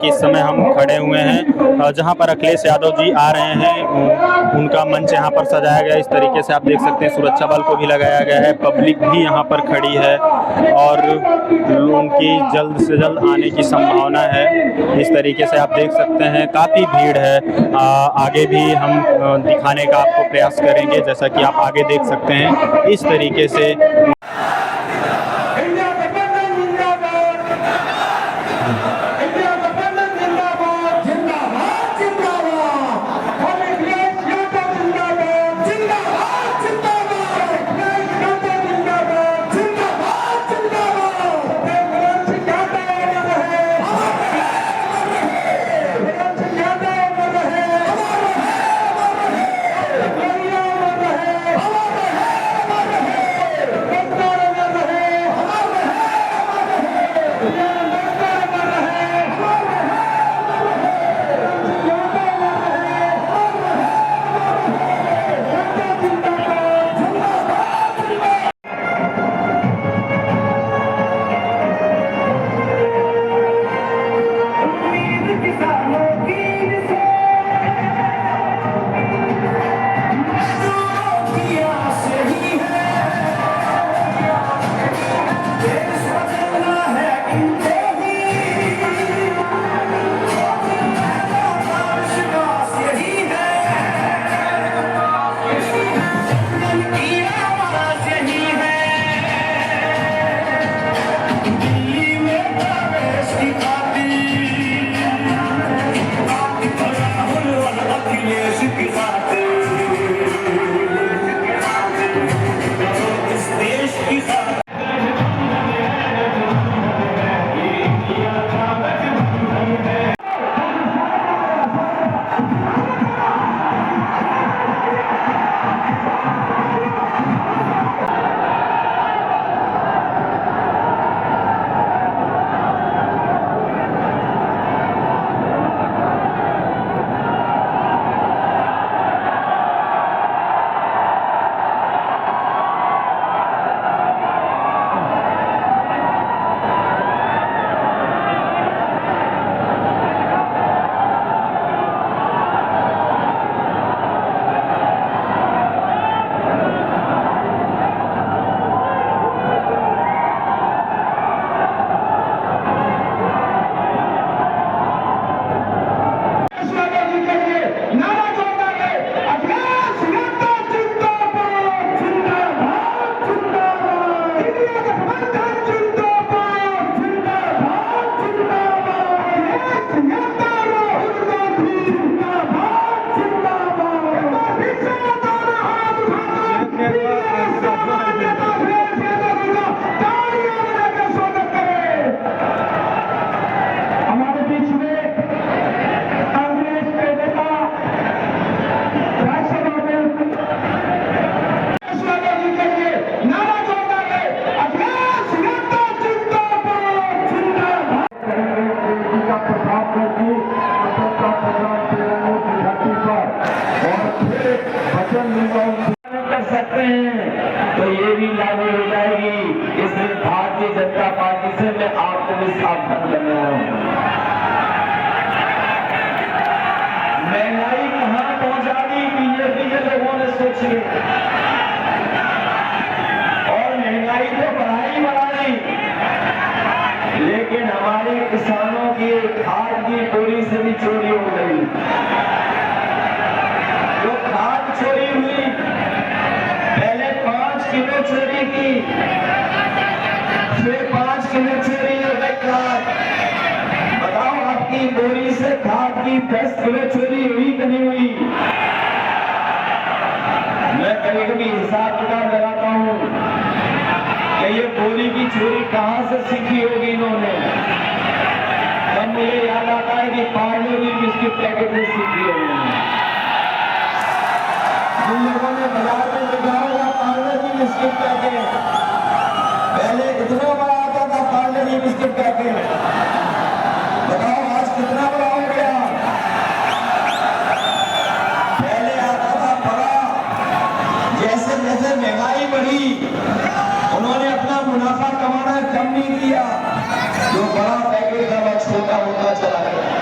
इस समय हम खड़े हुए हैं जहां पर अखिलेश यादव जी आ रहे हैं। उनका मंच यहां पर सजाया गया। इस तरीके से आप देख सकते हैं सुरक्षा बल को भी लगाया गया है। पब्लिक भी यहां पर खड़ी है और उनकी जल्द से जल्द आने की संभावना है। इस तरीके से आप देख सकते हैं काफ़ी भीड़ है। आगे भी हम दिखाने का आपको प्रयास करेंगे, जैसा कि आप आगे देख सकते हैं इस तरीके से। तो ये भी लागू हो जाएगी। इसलिए भारतीय जनता पार्टी से मैं आपको भी सावधान कर रहा हूं। महंगाई कहां पहुंचा दी बीजेपी के लोगों ने सोचिए, और महंगाई तो बढ़ाई बढ़ा दी, लेकिन हमारे किसानों की खाद की बोरी से भी चोरी हो गई। जो खाद चोरी हुई, पहले 5 किलो चोरी की, फिर 5 किलो चोरी हो गई खाद। बताओ आपकी बोरी से खाद की 10 किलो चोरी हुई कि नहीं हुई? मैं कभी कभी हिसाब किताब लगाता हूं कि ये बोरी की चोरी कहां से सीखी होगी इन्होंने। तब मुझे याद आता है कि पार्ले जी बिस्किट पैकेट से सीखी होगी। जिन लोगों ने बाजार में देखा होगा पार्ले जी बिस्किट पैकेट, पहले इतना बड़ा आता था पार्ले जी बिस्किट पैकेट, बताओ आज कितना बड़ा हो गया। पहले आता था बड़ा, जैसे जैसे महंगाई बढ़ी उन्होंने अपना मुनाफा कमाना कम नहीं किया, जो बड़ा पैकेट था वह छोटा होता चला गया।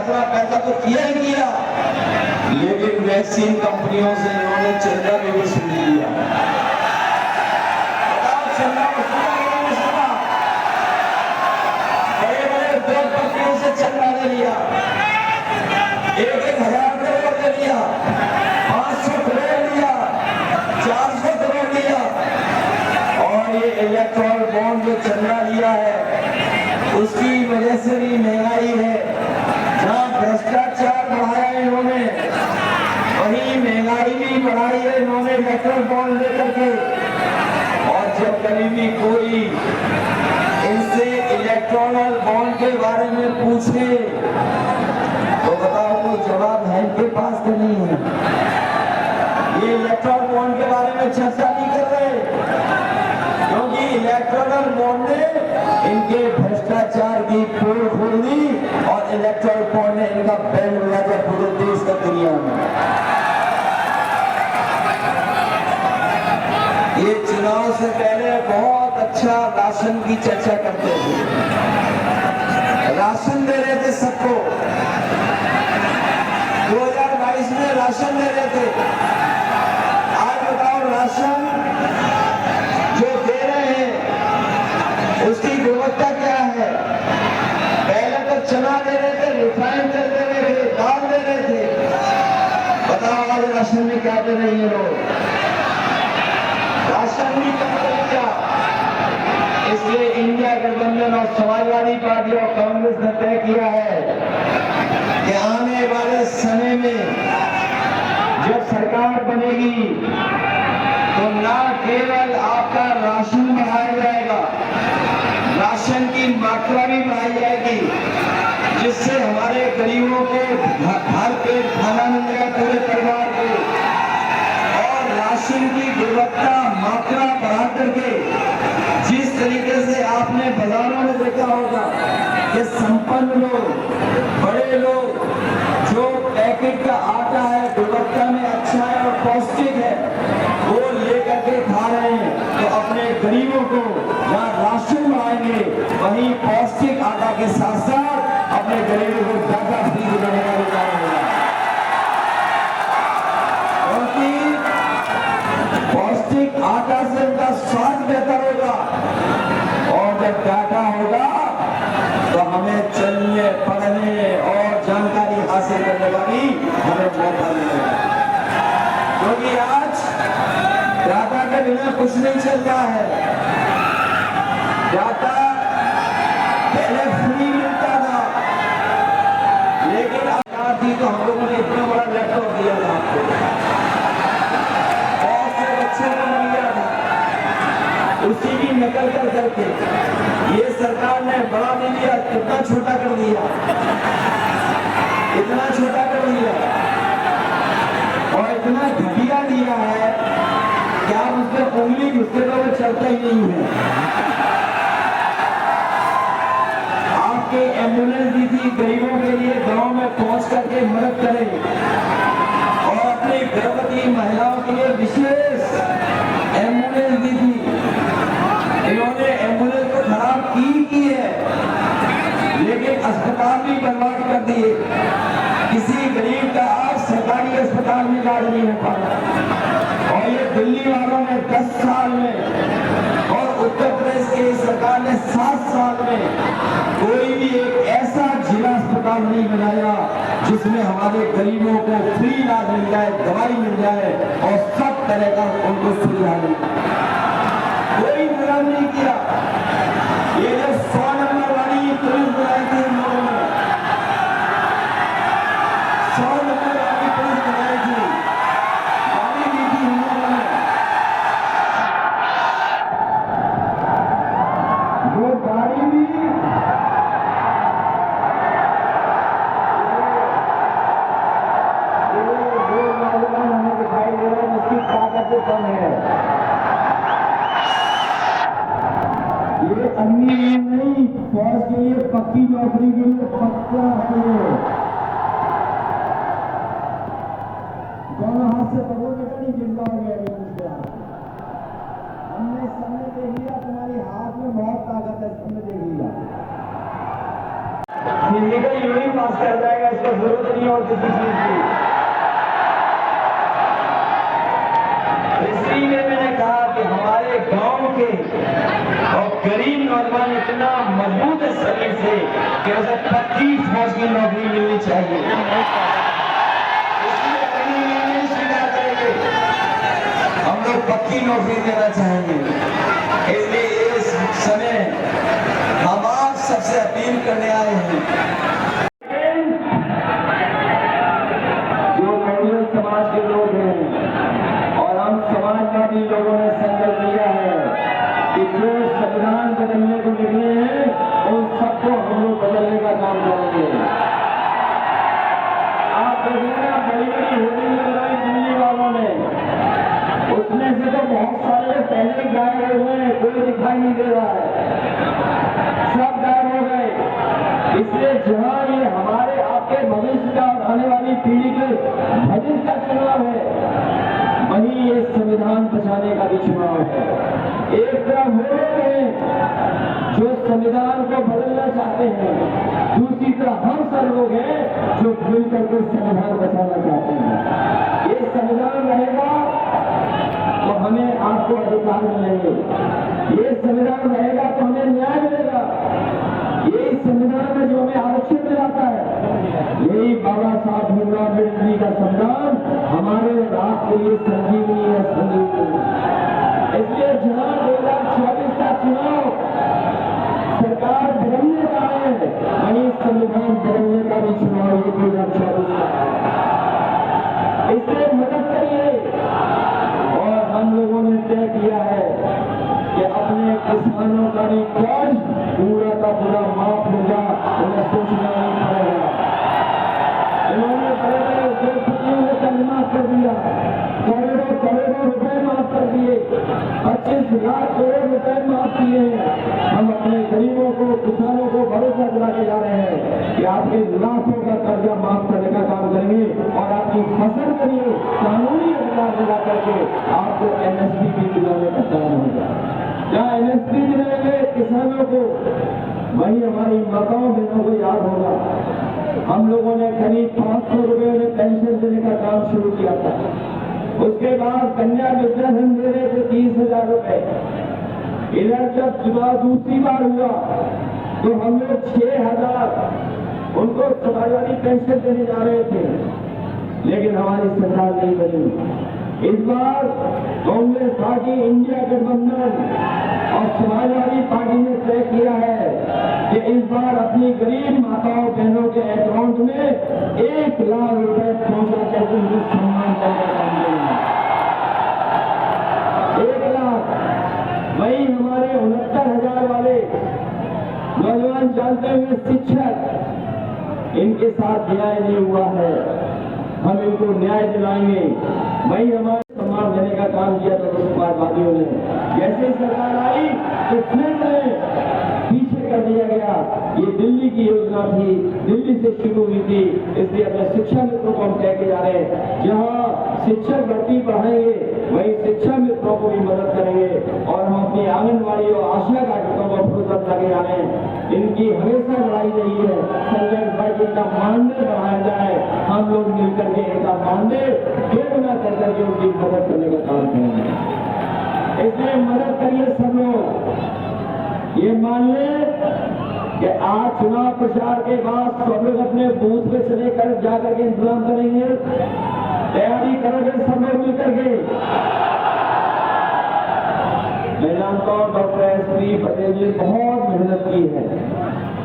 इतना पैसा तो किया ही किया, लेकिन वैक्सीन कंपनियों से इन्होंने चंदा भी वसूल लिया। बताओ चंदा वसूला कि नहीं वसूला? बड़े-बड़े उद्योगपतियों से चंदा ले लिया, 1,000 करोड़ ले लिया, 500 करोड़ लिया, 400 करोड़ लिया। और ये इलेक्ट्रॉल बॉन्ड जो चंदा लिया है उसकी वजह से भी महंगाई है। जहाँ भ्रष्टाचार बढ़ाया इन्होंने, वहीं महंगाई भी बढ़ाई है इन्होंने इलेक्ट्रॉल बॉन्ड लेकर के। और जब कभी भी कोई इनसे इलेक्ट्रॉल बॉन्ड के बारे में पूछे तो बताओ कोई जवाब है इनके पास तो नहीं है। ये इलेक्ट्रॉल बॉन्ड के बारे में चर्चा नहीं कर रहे, क्योंकि इलेक्ट्रॉल बॉन्ड ने इनके भ्रष्टाचार की पोल खोल दी और इलेक्ट्रॉल बॉन्ड ने इनका बैंड बजा दिया पूरे देश का दुनिया में। ये चुनाव से पहले बहुत अच्छा राशन की चर्चा करते थे, राशन दे रहे थे सबको, 2022 में राशन दे रहे थे। आज बताओ राशन जो दे रहे हैं उसकी गुणवत्ता क्या है? पहले तो चना दे रहे थे, रिफाइंड तेल दे रहे थे, दाल दे रहे थे। बताओ आज राशन में क्या दे रहे हैं लोग? राशन भी कम कर दिया। इसलिए इंडिया गठबंधन और समाजवादी पार्टी और कांग्रेस ने तय किया है कि आने वाले समय में जब सरकार बनेगी तो ना केवल आपका राशन बढ़ाया जाएगा, राशन की मात्रा भी बढ़ाई जाएगी, जिससे हमारे गरीबों को हर पेट खाना मिल जाए पूरे परिवार को। और राशन की गुणवत्ता मात्रा बढ़ा करके, जिस तरीके से आपने बाजारों में देखा होगा कि संपन्न लोग, बड़े लोग जो पैकेट का आटा है गुणवत्ता में अच्छा है और पौष्टिक है वो लेकर के खा रहे हैं, तो अपने गरीबों को जहाँ राशन बढ़ाएंगे वहीं पौष्टिक आटा के साथ साथ अपने गरीबों को डाटा फ्री देने का विचार होगा। क्योंकि पौष्टिक आटा से उनका स्वास्थ्य बेहतर होगा और जब डाटा होगा तो हमें चलने, पढ़ने और जानकारी हासिल करने का भी हमें मौका मिलेगा। क्योंकि आज डाटा के बिना कुछ नहीं चल रहा है। डाटा पहले फ्री मिलता था, लेकिन अब थी तो हम लोगों ने इतना बड़ा लैपटॉप दिया था आपको, बहुत से बच्चों को दिया था, उसी की नकल कर करके ये सरकार ने बड़ा नहीं दिया, कितना छोटा कर दिया, इतना छोटा कर दिया और इतना घटिया दिया है कि आप उसमें उंगली घुसते तो वो चलता ही नहीं है। आपके एम्बुलेंस दी थी गरीबों के लिए, गांव में पहुंच करके मदद करें और अपनी गर्भवती महिलाओं के लिए विशेष एम्बुलेंस दी थी। इन्होंने एम्बुलेंस को खराब की है, लेकिन अस्पताल भी बर्बाद कर दिए। किसी गरीब का आज सरकारी अस्पताल में इलाज नहीं हो पा रहा। और ये दिल्ली वालों ने 10 साल में और उत्तर प्रदेश की सरकार ने 7 साल में कोई भी एक ऐसा जिला अस्पताल नहीं बनाया जिसमें हमारे गरीबों को फ्री इलाज मिल जाए, दवाई मिल जाए और सब तरह का उनको सुविधा मिल जाए। कोई इंतजाम नहीं किया। ये जो 100 नंबर वाली पुलिस बनाई थी इन लोगों ने, 100 नंबर वाली पुलिस बनाई थी, गाड़ी दी थी हम लोगों ने, वो गाड़ी भी वो नौजवान हमें दिखाई दे रहा है जिसकी ताकत कम है। ये अन्य नहीं, फौज के लिए पक्की नौकरी के लिए पक्का है। दोनों हाथ से पकड़ोगे तो नहीं गिर जाओगे। हमने सामने देख लिया, तुम्हारी हाथ में बहुत ताकत है, तुमने देख लिया। फिजिकल यूं ही पास कर जाएगा, इसको जरूरत नहीं और किसी चीज की। इसीलिए मैंने कहा कि हमारे गांव के और गरीब नौजवान इतना मजबूत है शरीर से कि उसे पक्की फौज की नौकरी मिलनी चाहिए। इसलिए कहीं नहीं स्वीकार करेंगे, हम लोग पक्की नौकरी देना चाहेंगे। इसलिए इस समय हम आप सबसे अपील करने आए हैं, जो बहुजन समाज के लोग हैं और हम समाजवादी लोगों ने संकल्प लिया है कि जो संविधान बदलने को निकले हैं उन सबको हम लोग बदलने का काम करेंगे। आप देखिएगा बड़ी बड़ी होर्डिंग लगाई दिल्ली वालों ने, उसमें से तो बहुत सारे पहले ही गायब हुए हैं, कोई दिखाई नहीं दे रहा है, सब गायब हो गए। इसलिए जहां ये हमारे आपके भविष्य का और आने वाली पीढ़ी के भविष्य का चुनाव है, वहीं ये संविधान बचाने का भी चुनाव है। एक तरफ वो लोग हैं जो संविधान को बदलना चाहते हैं, दूसरी तरफ हम सब लोग हैं जो मिलकर के संविधान बचाना चाहते हैं। ये संविधान रहेगा तो हमें आपको अधिकार मिलेंगे, ये संविधान रहेगा तो हमें न्याय मिलेगा। यही संविधान में जो हमें आरक्षण दिलाता है, यही बाबा साहब भीमराव अम्बेडकर जी का संविधान हमारे रात के लिए संजीवनी है, संजीवनी। इसलिए जहां 2024 का चुनाव सरकार बदलने का है, वहीं संविधान बदलने का भी चुनाव ये 2024 का है। इससे मदद करिए। और हम लोगों ने तय किया है कि अपने किसानों का भी कर्ज पूरा का पूरा माफ होगा, उन्हें सोचना नहीं पड़ेगा। इन्होंने बड़े बड़े उद्योगपतियों ने कर्ज माफ कर दिया, करोड़ों करोड़ों रुपए माफ कर दिए, 25 लाख करोड़ रुपए माफ किए हैं। हम अपने गरीबों को, किसानों को भरोसा दिला के जा रहे हैं कि आपके लाखों का कर्जा माफ करने का काम करेंगे और आपकी फसल के लिए कानूनी अधिकार दिला करके आपको MSP भी दिलाने का काम होगा। जहाँ MSP दिलाएंगे किसानों को, वही हमारी माताओं बहनों को याद होगा। हम लोगों ने करीब 500 रुपए में पेंशन देने का काम शुरू किया था। उसके बाद कन्या विद्याधन दे रहे थे 30,000 रुपए। इधर जब चुनाव दूसरी बार हुआ तो हम लोग 6,000 उनको समाजवादी पेंशन देने जा रहे थे, लेकिन हमारी सरकार नहीं बनी। इस बार कांग्रेस पार्टी, इंडिया गठबंधन और समाजवादी पार्टी ने तय किया है कि इस बार अपनी गरीब माताओं बहनों के अकाउंट में 1 लाख रुपए पहुंचा करके उनको सम्मान करने का काम करेंगे। 1 लाख। वही हमारे 69,000 वाले नौजवान जानते हुए शिक्षक, इनके साथ न्याय नहीं हुआ है, हम इनको न्याय दिलाएंगे। वही हमारे सम्मान देने का काम किया था समाजवादियों ने। जैसे सरकार आई तो फिर पीछे कर दिया गया। ये दिल्ली की योजना थी, दिल्ली से शुरू हुई थी, इसलिए अपने शिक्षा मित्रों को हम कह के जा रहे हैं, जहाँ शिक्षक भर्ती बढ़ाएंगे वही शिक्षा मित्रों को भी मदद करेंगे। और हम अपनी आंगनबाड़ी और आशा कार्यकर्ताओं को प्रोत्साहन लगे जा रहे हैं। इनकी हमेशा लड़ाई रही है संजय भाई जी का मानदेय बढ़ाया जाए, हम लोग मिलकर के इनका मानदेय दोगुना करके उनकी मदद करने का काम करेंगे। इसलिए मदद करिए सब लोग। ये मान लें कि आज चुनाव प्रचार के बाद सब लोग अपने बूथ पे चले कर जाकर के इंतजाम करेंगे, तैयारी करेंगे सब लोग मिलकर के। मैं जानता हूँ डॉक्टर एस.डी. पटेल जी बहुत मेहनत की है,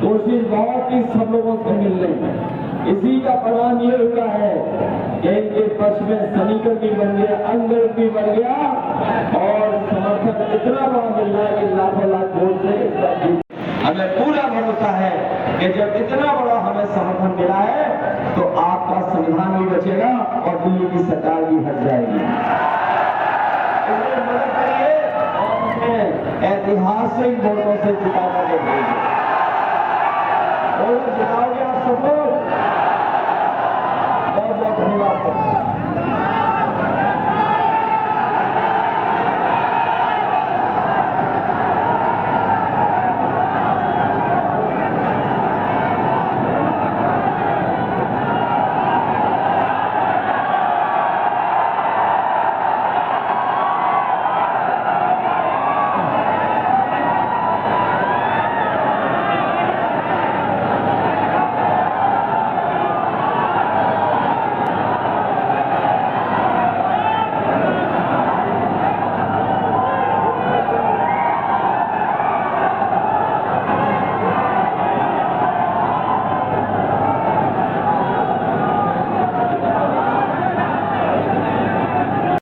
कोशिश बहुत की सब लोगों से मिलने। इसी का परिणाम ये हुआ है कि इनके पक्ष में समीकरण भी बन गया, अंदर भी बन गया और समर्थन इतना बड़ा मिल रहा है कि लाखों लाख वोट से इसका जीत। हमें पूरा भरोसा है कि जब इतना बड़ा हमें समर्थन मिला है तो आपका संविधान भी बचेगा और दिल्ली की सरकार भी हट जाएगी। इसलिए मदद करिए और हमें ऐतिहासिक वोटों से जिता कर देंगे। जिताओगे आप सब लोग।